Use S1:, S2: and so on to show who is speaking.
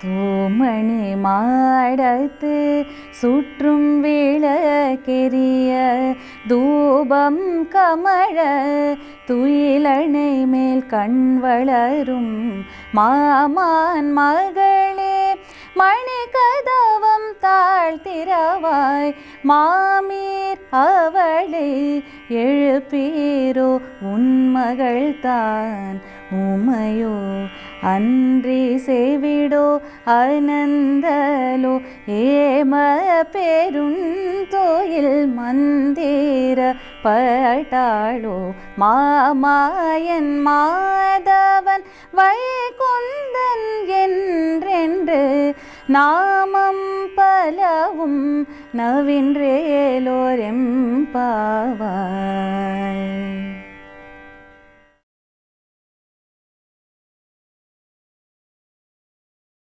S1: தூமணி மாடத்து சுற்றும் விளக்கெரிய தூபம் கமழ துயிலணை மேல் கண் வளரும் மாமான் மகளே மணி கதவம் தாழ்த்திரவாய் மாமீர் அவளை எழுப்பீரோ உன்மகள் தான் உமையோ அன்றி செவிடோ அனந்தலோ ஏம பெருந்தோயில் மந்திர பட்டாளோ மாமாயன் மாதவன் வைகுந்தன் என்றென்று நாமம் பலவும் நவின்றேலோரெம்பாவாய்.